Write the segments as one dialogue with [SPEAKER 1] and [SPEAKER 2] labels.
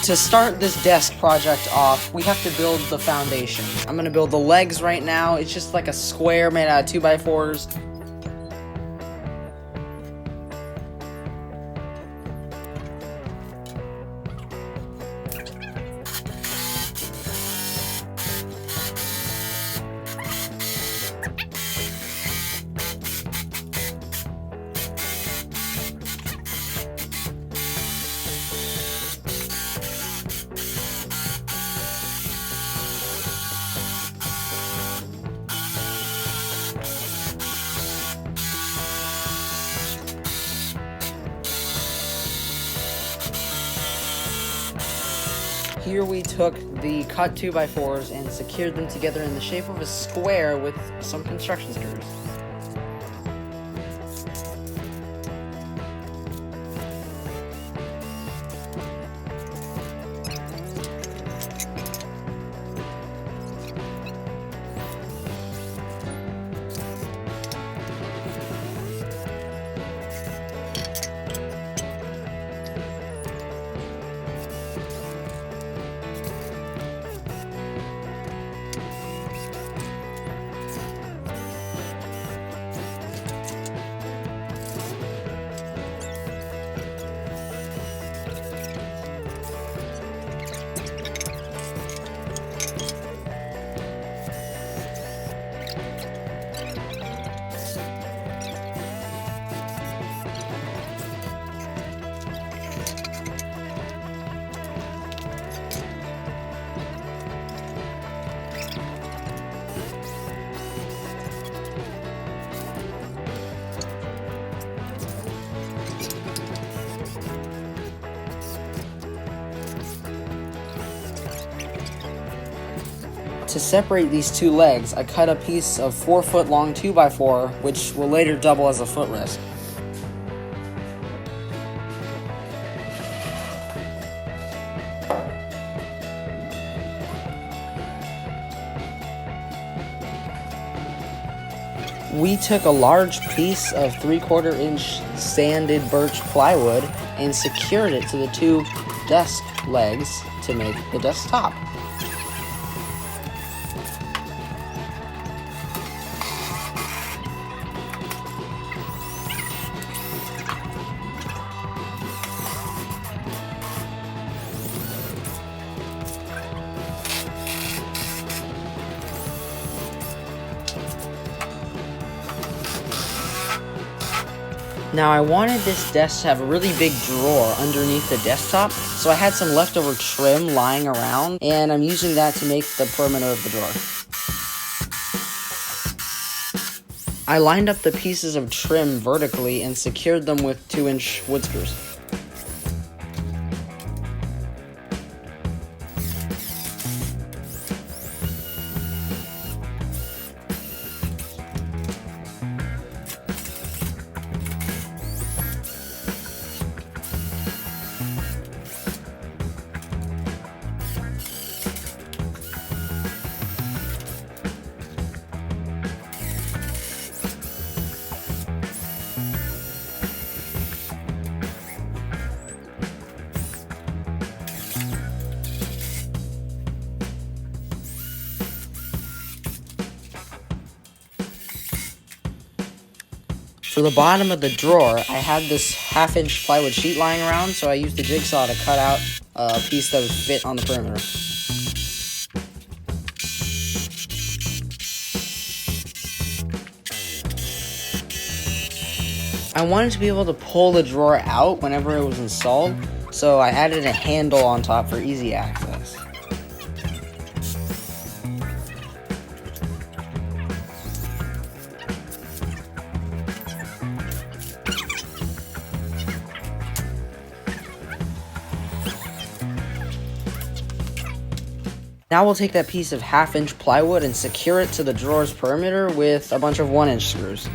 [SPEAKER 1] To start this desk project off, we have to build the foundation. I'm gonna build the legs right now. It's just like a square made out of 2x4s. Here we took the cut 2x4s and secured them together in the shape of a square with some construction screws. To separate these two legs, I cut a piece of 4-foot long 2x4, which will later double as a footrest. We took a large piece of 3/4 inch sanded birch plywood and secured it to the two desk legs to make the desk top. Now I wanted this desk to have a really big drawer underneath the desktop, so I had some leftover trim lying around, and I'm using that to make the perimeter of the drawer. I lined up the pieces of trim vertically and secured them with 2-inch wood screws. For the bottom of the drawer, I had this 1/2-inch plywood sheet lying around, so I used the jigsaw to cut out a piece that would fit on the perimeter. I wanted to be able to pull the drawer out whenever it was installed, so I added a handle on top for easy access. Now we'll take that piece of 1/2-inch plywood and secure it to the drawer's perimeter with a bunch of 1-inch screws.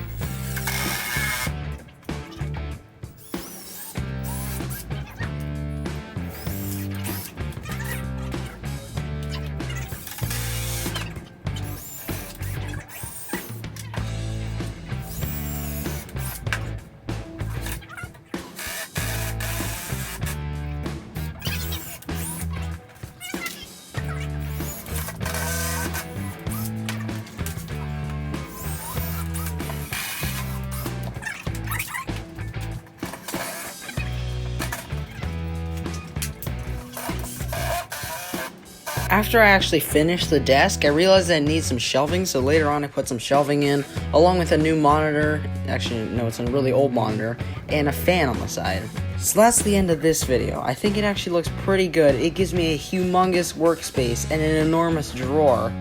[SPEAKER 1] After I actually finished the desk, I realized that it needs some shelving, so later on I put some shelving in, along with a new monitor, actually no, it's a really old monitor, and a fan on the side. So that's the end of this video. I think it actually looks pretty good. It gives me a humongous workspace and an enormous drawer,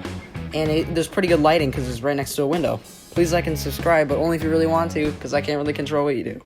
[SPEAKER 1] and there's pretty good lighting because it's right next to a window. Please like and subscribe, but only if you really want to, because I can't really control what you do.